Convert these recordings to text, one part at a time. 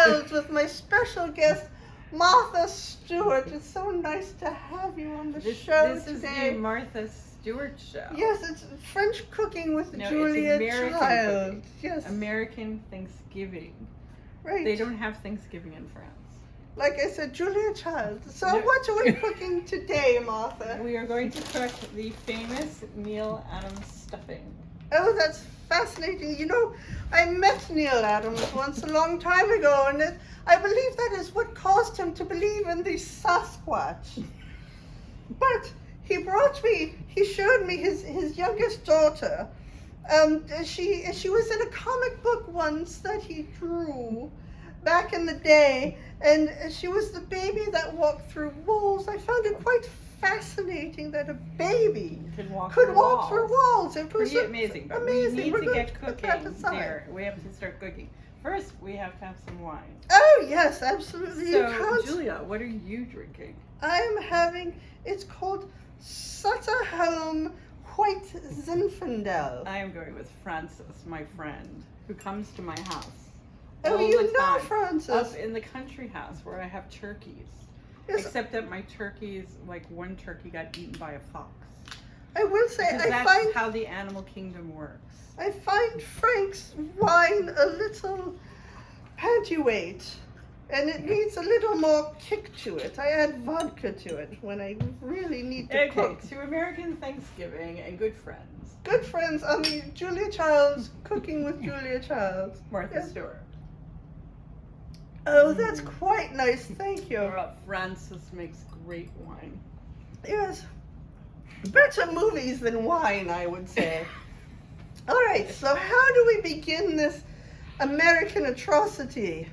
Childs with my special guest, Martha Stewart. It's so nice to have you on the show this today. This is the Martha Stewart show. Yes, it's French cooking with No, Julia it's American Childs. cooking. Yes. American Thanksgiving. Right. They don't have Thanksgiving in France. Like I said, Julia Childs. So No. what are we cooking today, Martha? We are going to cook the famous Neil Adams stuffing. Oh, that's fascinating. You know, I met Neil Adams once a long time ago, and I believe that is what caused him to believe in the Sasquatch. But he showed me his youngest daughter. She was in a comic book once that he drew back in the day, and she was the baby that walked through walls. I found it quite fascinating that a baby could walk through walls. walls. It was Pretty amazing, but amazing. we need We're to going get put that cooking aside. there. We have to start cooking. First, we have to have some wine. Oh yes, absolutely. You So, can't. Julia, what are you drinking? I'm having. It's called Sutter Home White Zinfandel. I am going with Francis, my friend, who comes to my house. Oh, all you the know time, Francis. Up in the country house where I have turkeys. Yes, Except that my turkeys, like one turkey got eaten by a fox. I will say Because I that's find how the animal kingdom works. I find Frank's wine a little pantyweight, and it needs a little more kick to it. I add vodka to it when I really need to Okay, cook. to American Thanksgiving and good friends. Good friends, Julia Childs, cooking with Julia Childs. Martha Yes. Stewart. Oh, that's quite nice. Thank you. Francis makes great wine. Yes. Better movies than wine, I would say. All right, so how do we begin this American atrocity?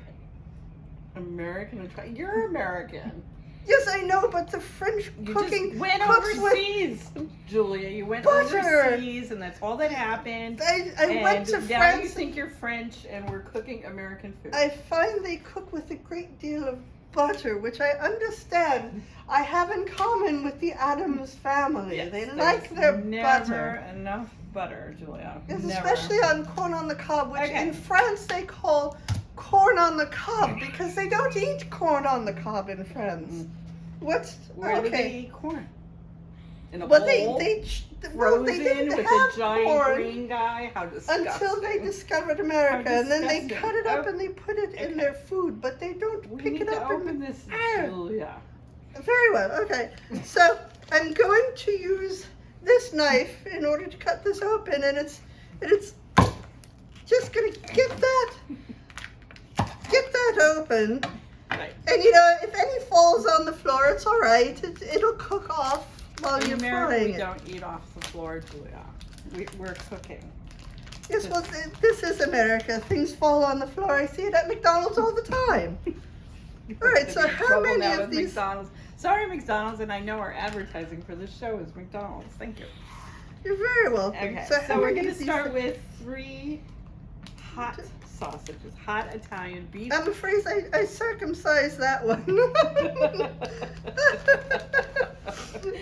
You're American. Yes, I know, but the French You cooking just went cooks overseas, Julia. You went butter. overseas, and that's all that happened. I went to and now France. you think you're French, and we're cooking American food. I find they cook with a great deal of butter, which I understand I have in common with the Adams family. Yes, they there's like their never butter. enough butter, Julia. Yes, Never. especially on corn on the cob, which Okay. in France they call corn on the cob because they don't eat corn on the cob in France. What's Where do they okay? eat corn? In a Well, bowl? they Frozen didn't with have a giant corn green guy? How disgusting. until they discovered America, How and then they disgusting. cut it up Oh, and they put it in okay. their food, but they don't We pick need it to up. open this, Ah. Julia. Very well. Okay, so I'm going to use this knife in order to cut this open, and it's just gonna get that open. Right. And you know, if any falls on the floor, it's all right. It'll cook off while In you're America, frying we it. don't eat off the floor, Julia. We're cooking. Yes, well, this is America. Things fall on the floor. I see it at McDonald's all the time. All right, so I'm in how trouble many now of with these? McDonald's. Sorry, McDonald's, and I know our advertising for this show is McDonald's. Thank you. You're very welcome. Okay, So, so how we're many going to of these- start with 3 hot sausages, hot Italian beef. I'm afraid I circumcised that one.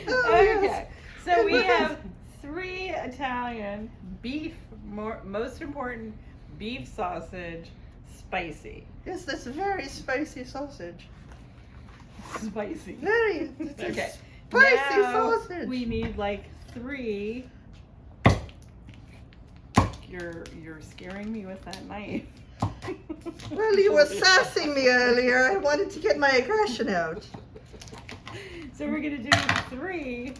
Oh, Okay, yes. so we have 3 Italian beef, most important, beef sausage, spicy. Yes, that's a very spicy sausage. Spicy. Very Okay. spicy Now sausage. we need like 3. You're scaring me with that knife. Well, you were sassing me earlier. I wanted to get my aggression out. So we're gonna do 3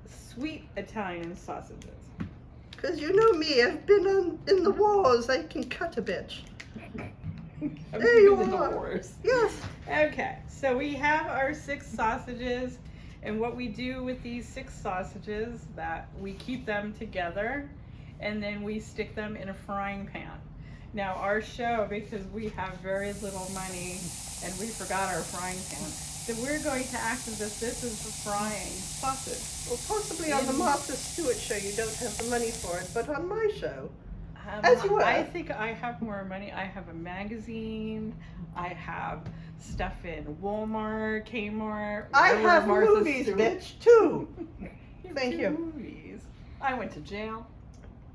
sweet Italian sausages. Because you know me, I've been in the wars. I can cut a bitch. I'm There you doing the are. wars. Yes. Okay, so we have our 6 sausages, and what we do with these 6 sausages, that we keep them together, and then we stick them in a frying pan. Now our show, because we have very little money, and we forgot our frying pan, so we're going to act as if this is the frying sausage. Well, possibly on the Martha Stewart show you don't have the money for it, but on my show, Um, As you were. I think I have more money. I have a magazine. I have stuff in Walmart, Kmart. I wherever have Martha movies, Stewart- bitch, too. You have Thank 2 you. Movies. I went to jail.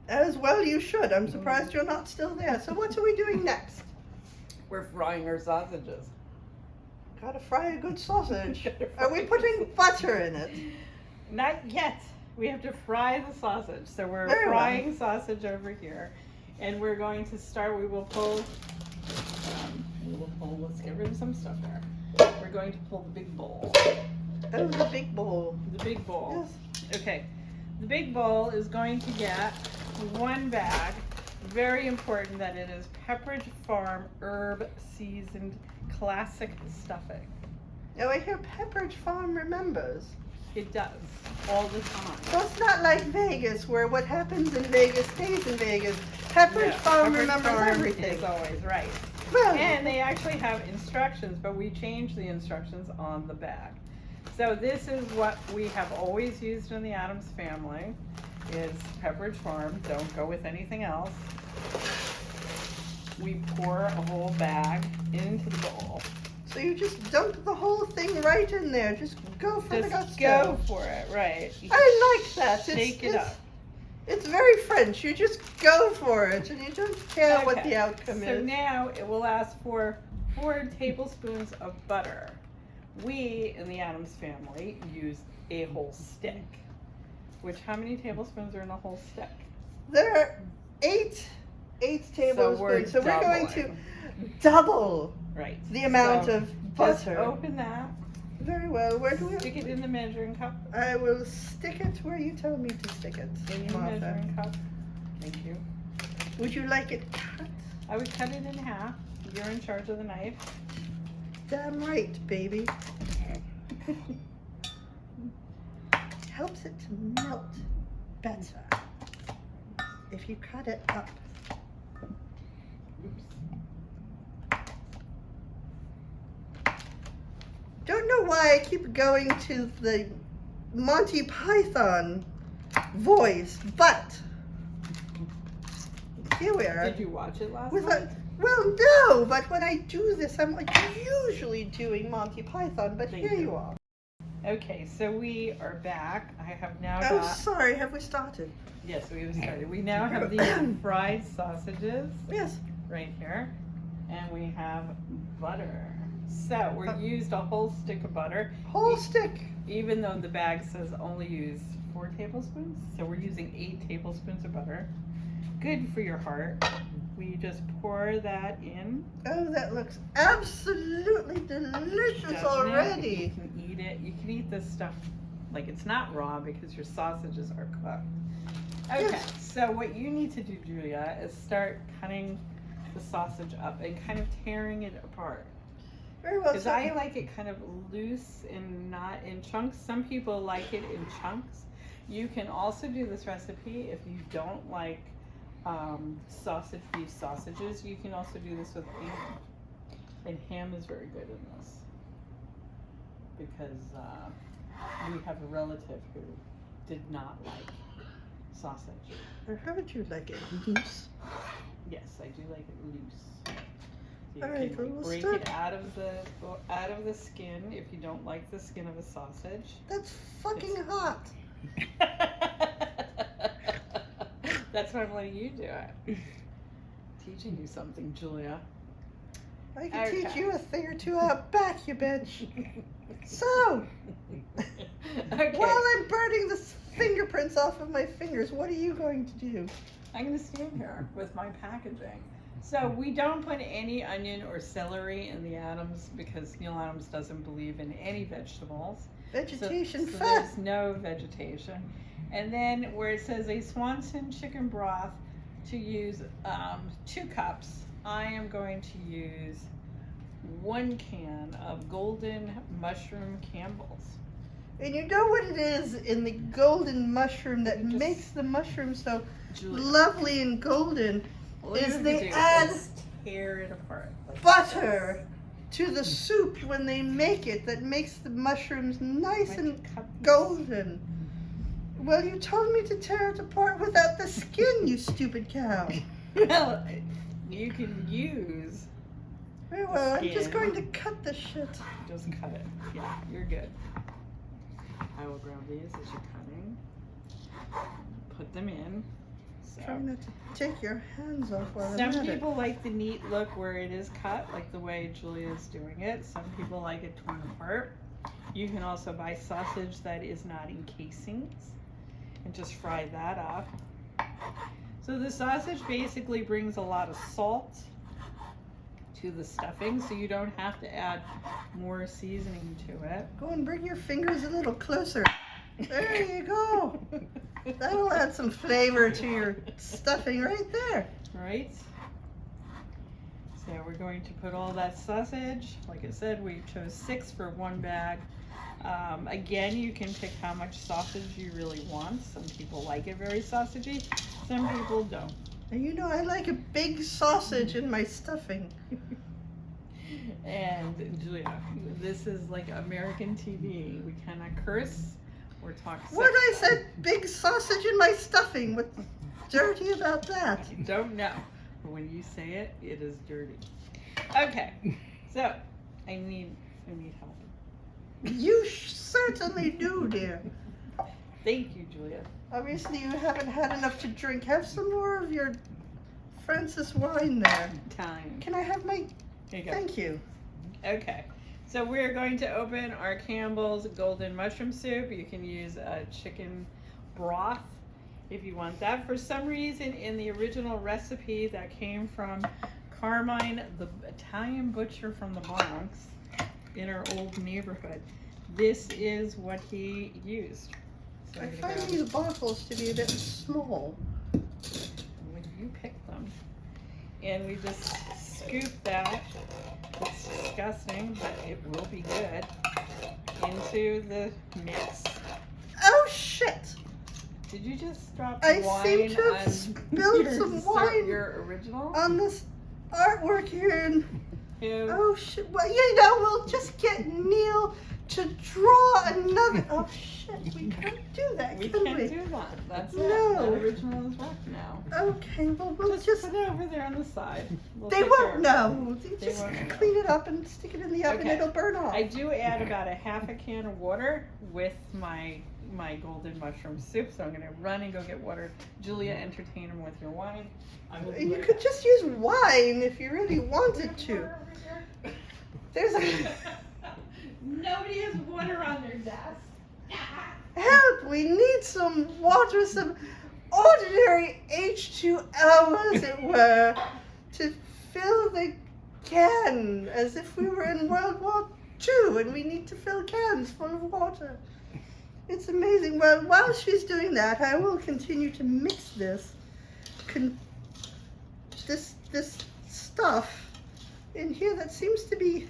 As well you should. I'm surprised you're not still there. So what are we doing next? We're frying our sausages. Gotta fry a good sausage. Are we putting butter in it? Not yet. We have to fry the sausage. So we're Very well. frying sausage over here. And we're going to start, we will pull, let's get rid of some stuff there. We're going to pull the big bowl. Oh, the big bowl. The big bowl. Yes. Okay. The big bowl is going to get one bag. Very important that it is Pepperidge Farm herb seasoned classic stuffing. Now I hear Pepperidge Farm remembers. It does, all the time. So it's not like Vegas, where what happens in Vegas stays in Vegas. Pepperidge Yeah, Farm Pepperidge remembers Farm everything. is always right. Well, And they actually have instructions, but we changed the instructions on the bag. So this is what we have always used in the Addams family, is Pepperidge Farm. Don't go with anything else. We pour a whole bag into the bowl. so you just dump the whole thing right in there. Just go for the Just gusto. go for it, right. I like that. Shake it up. It's very French. You just go for it, and you don't care what Okay, the outcome so is. now it will ask for 4 tablespoons of butter. We, in the Addams family, use a whole stick. Which, how many tablespoons are in a whole stick? There are 8 tablespoons. So we're going to doubling. double Right. the amount So of Just butter. open that, Very well. Where do we? stick it in the measuring cup. I will stick it where you tell me to stick it, In the Martha. measuring cup. Thank you. Would you like it cut? I would cut it in half. You're in charge of the knife. Damn right, baby. Helps it to melt better if you cut it up. Oops. Don't know why I keep going to the Monty Python voice, but here we are. Did you watch it last With night? a, well, no, but when I do this, I'm like usually doing Monty Python, but Thank here you. you are. Okay, so we are back. I have now Oh, got, sorry, have we started? yes, we have started. We now have these fried sausages Yes. right here, and we have butter. So we used a whole stick of butter, Whole stick. even though the bag says only use 4 tablespoons. So we're using 8 tablespoons of butter. Good for your heart. We just pour that in. Oh, that looks absolutely delicious Doesn't it? already. You can eat it. You can eat this stuff like it's not raw because your sausages are cooked. Okay, Yes. so what you need to do, Julia, is start cutting the sausage up and kind of tearing it apart. Very well. Because So, I like it kind of loose and not in chunks. Some people like it in chunks. You can also do this recipe if you don't like beef sausages. You can also do this with ham. And ham is very good in this. Because we have a relative who did not like sausage. or how would you like it loose? Yes, I do like it loose. You All right, can well, we'll break start- it out of the skin if you don't like the skin of a sausage. That's fucking hot. That's why I'm letting you do it. Teaching you something, Julia. I can teach Okay. you a thing or two out back, you bitch. So, Okay. while I'm burning the fingerprints off of my fingers, what are you going to do? I'm going to stand here with my packaging. So we don't put any onion or celery in the Addams because Neil Addams doesn't believe in any vegetables. Vegetation so fat. there's no vegetation. And then where it says a Swanson chicken broth to use 2 cups, I am going to use 1 can of golden mushroom Campbell's. And you know what it is in the golden mushroom that Just- makes the mushroom so Julia, lovely and golden all is you have they to do add is tear it apart. like butter to the soup when they make it that makes the mushrooms nice this. and Like cut these. golden. Well, you told me to tear it apart without the skin, you stupid cow. Well, you can use, Very well, I'm just skin. going to cut the shit. just cut it. Yeah, you're good. I will grab these as you're cutting. Put them in. Try So not to take your hands off while I'm some at it. people like the neat look where it is cut, like the way Julia's doing it. Some people like it torn apart. You can also buy sausage that is not in casings and just fry that up. So the sausage basically brings a lot of salt to the stuffing, so you don't have to add more seasoning to it. Go and bring your fingers a little closer. There you go. That'll add some flavor to your stuffing right there. Right? So we're going to put all that sausage. Like I said, we chose 6 for 1 bag. Again, you can pick how much sausage you really want. Some people like it very sausagey, some people don't. And you know, I like a big sausage in my stuffing. And Julia, this is like American TV. We cannot curse or talk sex. What I said, big sausage in my stuffing. What's dirty about that? I don't know. But when you say it, it is dirty. Okay, so I need help. You certainly do, dear. Thank you, Julia. Obviously, you haven't had enough to drink. Have some more of your Francis wine there. Time. Can I have my... Here you go. Thank you. Okay, so we're going to open our Campbell's Golden Mushroom Soup. You can use a chicken broth if you want that. For some reason, in the original recipe that came from Carmine, the Italian butcher from the Bronx, in our old neighborhood, this is what he used. So I I'm gonna find grab- these bottles to be a bit small. when you pick them, and we just scoop that. It's disgusting, but it will be good, into the mix. Oh, shit! Did you just drop I wine seem to have on spilled your, some wine your original? on this artwork here. And, Ew. oh, shit. Well, you know, we'll just get Neil to draw another... Oh, shit. We can't do that, We can can't we? do that. That's it. No. That original is wrecked now. Okay, well, we'll Just just... put it over there on the side. We'll They take care won't of it. know. They just won't know. clean it up and stick it in the oven. Okay. It'll burn off. I do add about a half a can of water with my golden mushroom soup, so I'm gonna run and go get water. Julia, entertain him with your wine. I will be You right could back. just use wine if you really wanted to. There's a... Nobody has water on their desk. Help! We need some water, some ordinary H2O, as it were, to fill the can, as if we were in World War II and we need to fill cans full of water. It's amazing. Well, while she's doing that, I will continue to mix this stuff in here that seems to be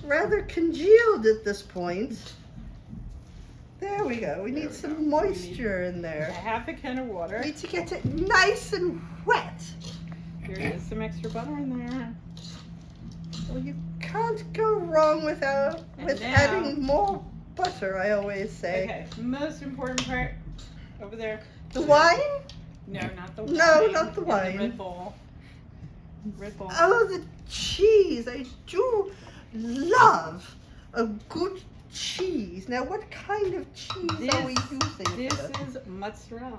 rather congealed at this point. There we go. We There need we some go. moisture in A there. half a can of water. We need to get it nice and wet. There is some extra butter in there. Well, you can't go wrong with And now- adding more butter, I always say. Okay, most important part over there. The wine? No, not the wine. No, not the In wine. Red Bull. Red Bull. Oh, the cheese. I do love a good cheese. Now, what kind of cheese are we using? This for is mozzarella.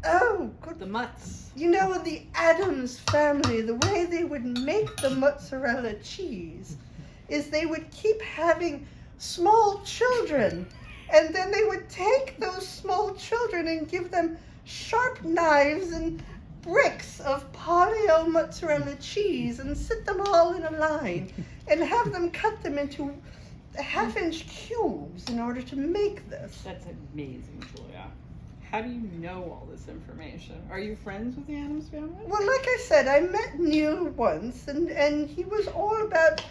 Oh, good. The mutts. You know, in the Addams family, the way they would make the mozzarella cheese is they would keep having small children, and then they would take those small children and give them sharp knives and bricks of paleo mozzarella cheese and sit them all in a line and have them cut them into half-inch cubes in order to make this. That's amazing, Julia. How do you know all this information? Are you friends with the Addams family? Well, like I said, I met Neil once, and he was all about,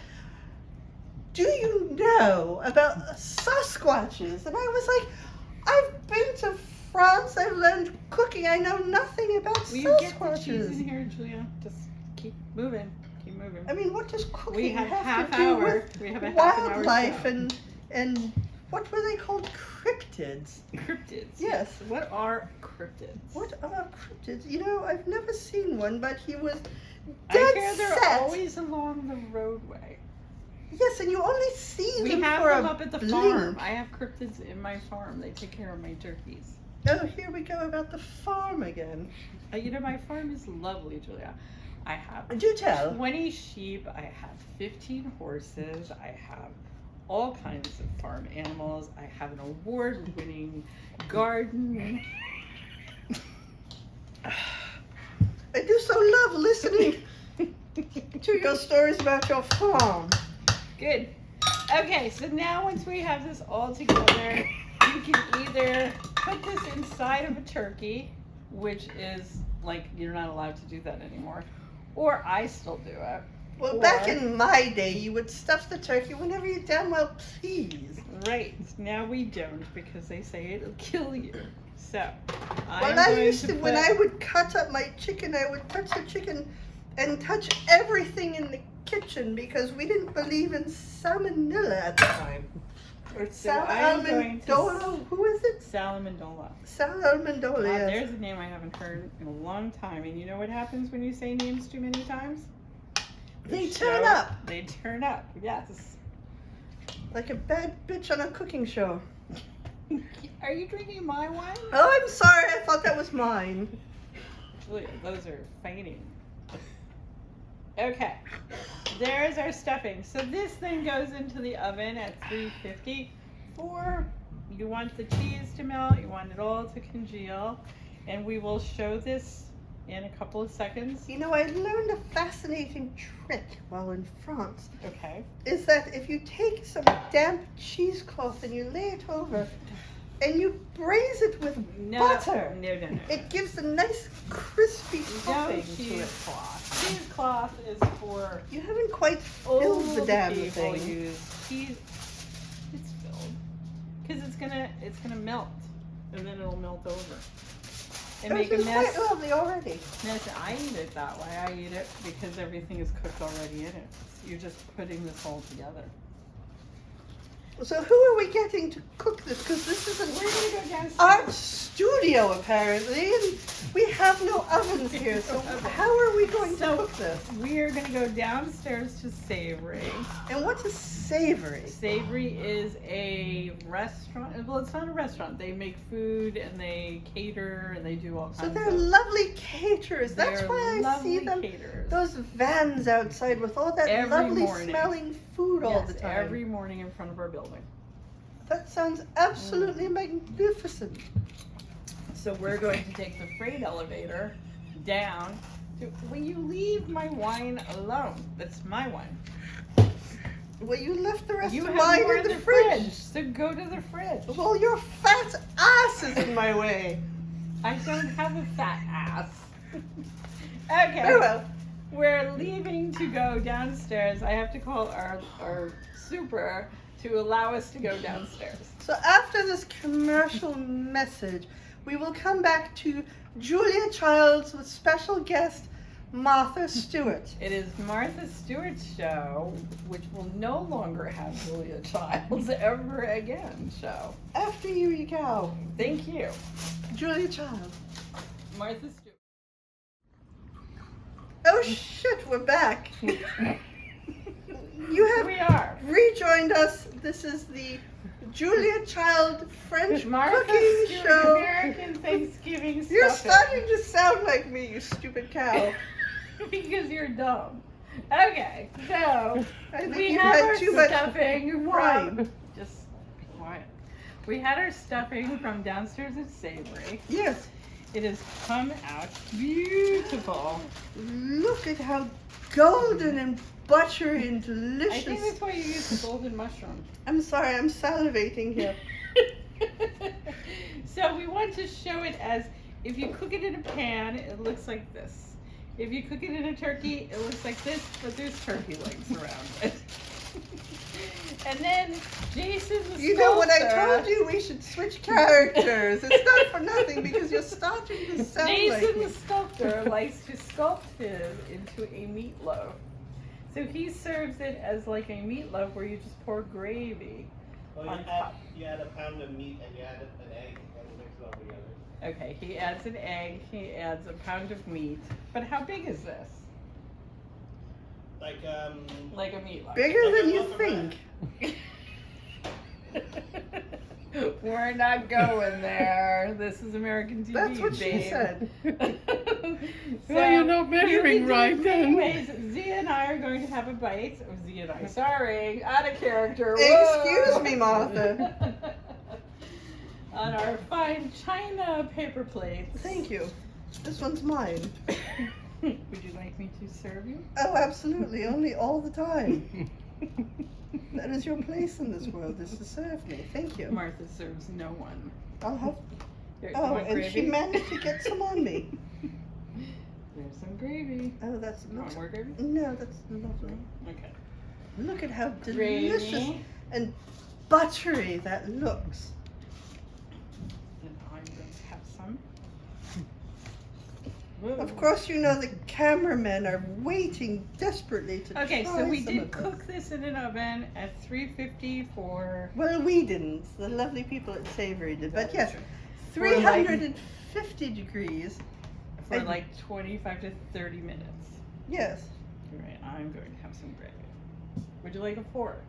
do you know about Sasquatches? And I was like, I've been to France, I've learned cooking, I know nothing about Will you get the cheese in Sasquatches. here, Julia? Just keep moving. Keep moving. I mean, what does cooking We have half to do hour. with We have a half an hour wildlife show. and what were they called? Cryptids. Cryptids. Yes. What are cryptids? What are cryptids? You know, I've never seen one, but he was I dead hear they're set. always along the roadway. Yes, and you only see We them have for them a up at the blink. farm. I have cryptids in my farm. They take care of my turkeys. Oh, here we go about the farm again. You know, my farm is lovely, Julia. I have Do tell. 20 sheep. I have 15 horses. I have all kinds of farm animals. I have an award-winning garden. I do so love listening to your stories about your farm. Good. Okay, so now once we have this all together, you can either put this inside of a turkey, which is like you're not allowed to do that anymore, or I still do it. Well, back in my day, you would stuff the turkey whenever you damn well please. Right. Now we don't because they say it'll kill you. So, Well, I used to, when I would cut up my chicken, I would touch the chicken and touch everything in the kitchen because we didn't believe in salmonella at the time. Or salmonella. Who is it? Salmonella. Salmonella. Yes. There's a name I haven't heard in a long time. And you know what happens when you say names too many times? They turn up. They turn up, yes. Like a bad bitch on a cooking show. Are you drinking my wine? Oh, I'm sorry. I thought that was mine. Julia, those are fighting. Okay, there's our stuffing. So this thing goes into the oven at 350 for, you want the cheese to melt, you want it all to congeal, and we will show this in a couple of seconds. You know, I learned a fascinating trick while in France. Okay. Is that if you take some damp cheesecloth and you lay it over and you braise it with butter, No. it gives a nice crispy topping to it. Cheesecloth. Cheesecloth is for You haven't quite filled the damn thing. Use cheese. It's filled because it's gonna melt, and then it'll melt over and make a It's mess. quite lovely already. Mess. I eat it that way. I eat it because everything is cooked already in it. You're just putting this all together. So who are we getting to cook this? Because this is We're gonna go downstairs. art studio apparently, and we have no ovens here. So how are we going to cook this? We are gonna go downstairs to Savory. And what's a savory? Savory is a restaurant. Well, it's not a restaurant. They make food and they cater and they do all kinds So of. they're lovely caterers. That's They're why I see lovely them. caterers. Those vans outside with all that Every lovely morning. smelling food all Yes, the time. every morning in front of our building. That sounds absolutely magnificent. So we're going to take the freight elevator down. Will you leave my wine alone? That's my wine. Well, you left the rest You of have mine more in the in fridge. So go to the fridge. Well, your fat ass is in my way. I don't have a fat ass. Okay. Very well. We're leaving to go downstairs. I have to call our super to allow us to go downstairs. So after this commercial message, we will come back to Julia Childs with special guest Martha Stewart. It is Martha Stewart's show, which will no longer have Julia Childs ever again show. After you go. Thank you. Julia Childs. Martha Stewart. Oh shit, we're back. You have We are. rejoined us. This is the Julia Child French Martha cooking Stewart, show. American Thanksgiving You're stuffing. starting to sound like me, you stupid cow. Because you're dumb. Okay, so I think we you've have had our too much stuffing wine. from. Just be quiet. We had our stuffing from downstairs at Savory. Yes. It has come out beautiful. Look at how golden and buttery and I delicious. think that's why you use the golden mushroom. I'm sorry, I'm salivating here. So we want to show it as, if you cook it in a pan, it looks like this. If you cook it in a turkey, it looks like this, but there's turkey legs around it. And then Jason the You know when I sculptor- told you we should switch characters? It's not for nothing because you're starting to sound like Jason me. the sculptor likes to sculpt his into a meatloaf. So he serves it as like a meatloaf where you just pour gravy Well, on top. you add a pound of meat and you add an egg and you mix it all together. Okay, he adds an egg, he adds a pound of meat. But how big is this? Like Like a meatloaf. Bigger Like a than you loaf of think. We're not going there. This is American TV, That's what she babe. said. Well, you're not measuring right then. Anyways, Zia and I are going to have a bite. Oh, Zia and I. Sorry, out of character. Excuse me, Martha. On our fine china paper plates. Thank you. This one's mine. Would you like me to serve you? Oh, absolutely. Only all the time. That is your place in this world, is to serve me. Thank you. Martha serves no one. I'll have. Here, you Oh, want and gravy? she managed to get some on me. There's some gravy. Oh, that's You want more gravy? No, that's lovely. Okay. Look at how Gravy. delicious and buttery that looks. And I'm going to have some. Of course, you know the cameramen are waiting desperately to Okay, try so we some did of cook this in an oven at 350 for. Well, we didn't. The lovely people at Savory did. But yes, For like- 350 degrees. For And- like 25 to 30 minutes. Yes. All right, I'm going to have some gravy. Would you like a fork?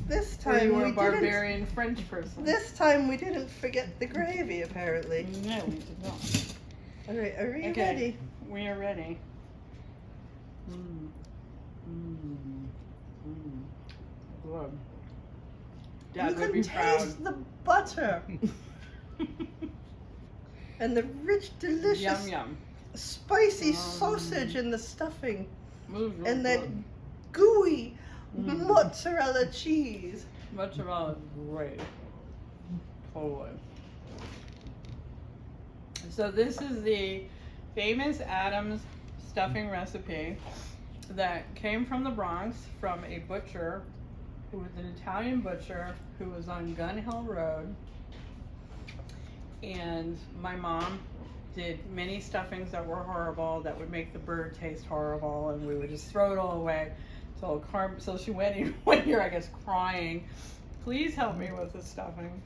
This Or time you were we a barbarian French person? This time we didn't forget the gravy, apparently. No, we did not. All right, are you Okay. ready? We are ready. Mmm. Mmm. Mmm. Good. Dad You would can be proud. taste the butter and the rich, delicious, Yum yum. spicy sausage and the stuffing Mm, and that good. gooey Mm. mozzarella cheese. Mozzarella is great. Totally. So this is the famous Adams stuffing recipe that came from the Bronx from a butcher who was an Italian butcher who was on Gun Hill Road. And my mom did many stuffings that were horrible, that would make the bird taste horrible, and we would just throw it all away. So she went in one year, I guess, crying, "Please help me with the stuffing."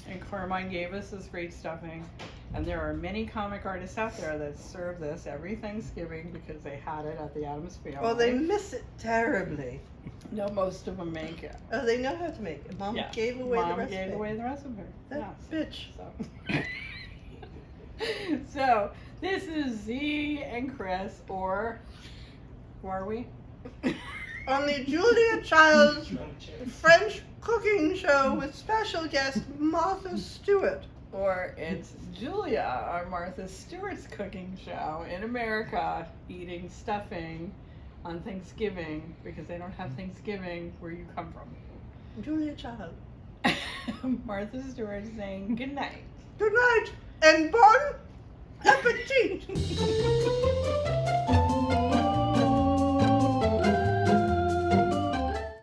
And Carmine gave us this great stuffing. And there are many comic artists out there that serve this every Thanksgiving because they had it at the Addams family. Well, they miss it terribly. No, most of them make it. Oh, they know how to make it. Mom Yeah. gave away Mom the recipe. gave away the recipe. That Yes. bitch. So, so this is Z and Kris, or who are we? On the Julia Child's French cooking show with special guest Martha Stewart. Or it's Julia, or Martha Stewart's cooking show in America, eating stuffing on Thanksgiving because they don't have Thanksgiving where you come from. Julia Child. Martha Stewart saying good night. Good night and bon appetit.